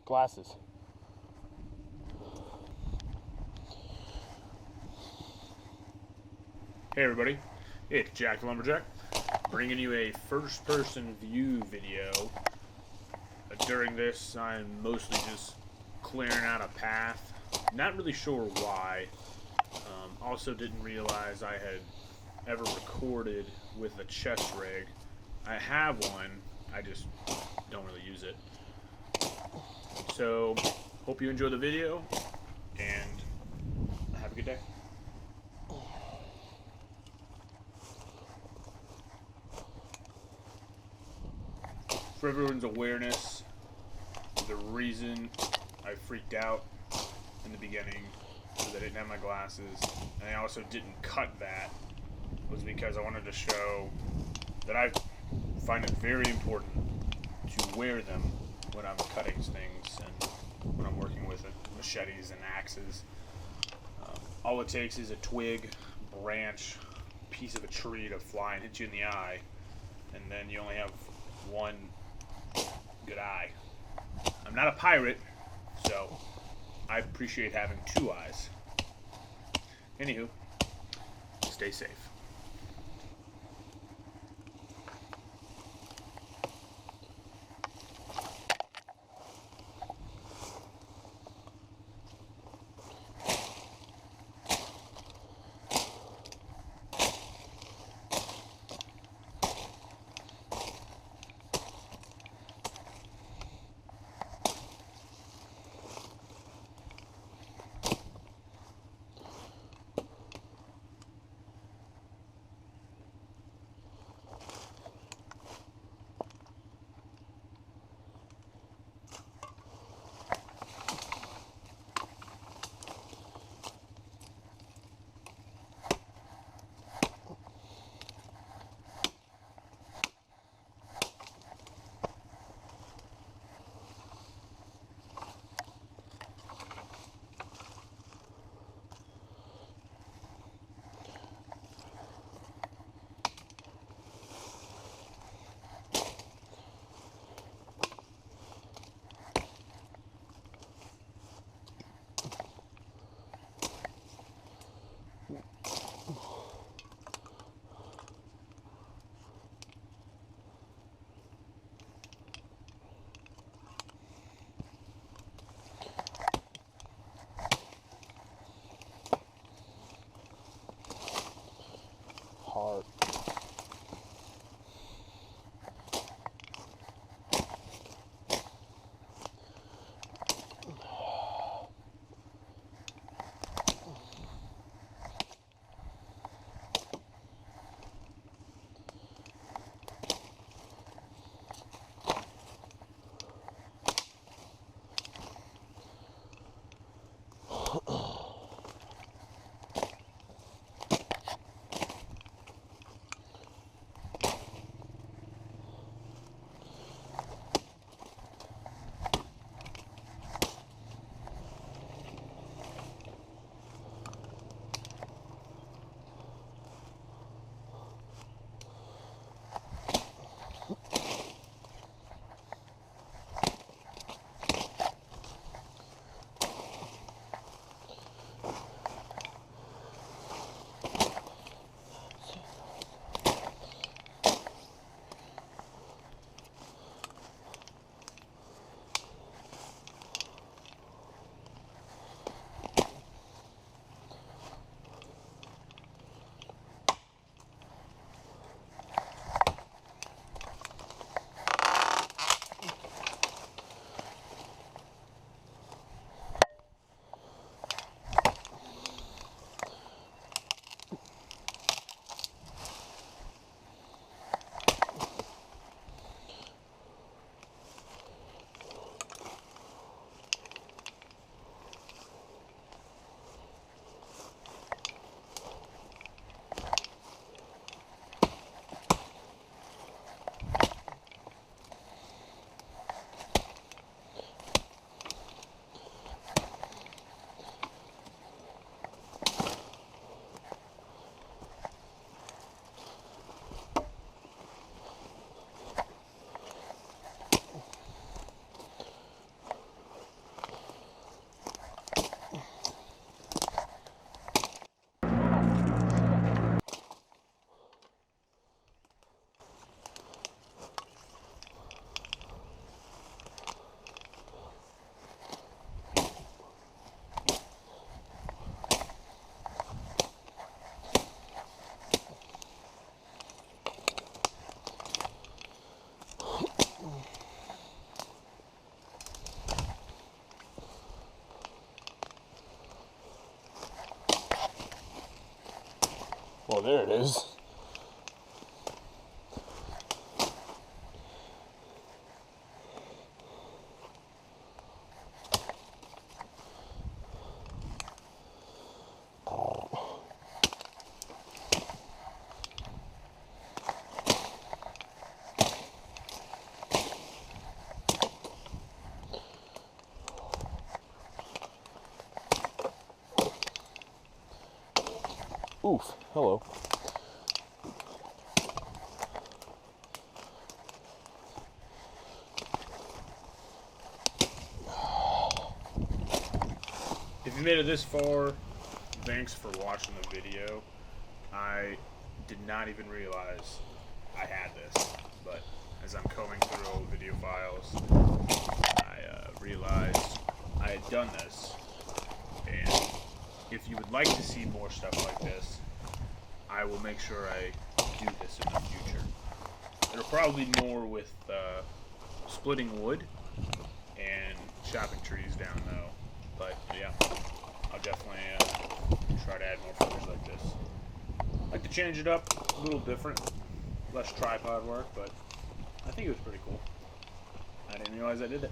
glasses. Hey everybody, it's Jack the LumberJack, bringing you a first-person view video. During this, I'm mostly just clearing out a path. Not really sure why. Also didn't realize I had ever recorded with a chest rig. I have one, I just don't really use it. So, hope you enjoy the video, and have a good day. For everyone's awareness, the reason I freaked out in the beginning was I didn't have my glasses, and I also didn't cut that, was because I wanted to show that I find it very important to wear them when I'm cutting things and when I'm working with machetes and axes. All it takes is a twig, branch, piece of a tree to fly and hit you in the eye, and then you only have one good eye. I'm not a pirate, so I appreciate having two eyes. Anywho, stay safe. Oh, there it is. Oof, hello. If you made it this far, thanks for watching the video. I did not even realize I had this, but as I'm combing through old video files, I realized I had done this. And if you would like to see more stuff like this, I will make sure I do this in the future. It'll probably be more with splitting wood and chopping trees down though. But yeah, I'll definitely try to add more footage like this. I like to change it up, a little different, less tripod work, but I think it was pretty cool. I didn't realize I did it.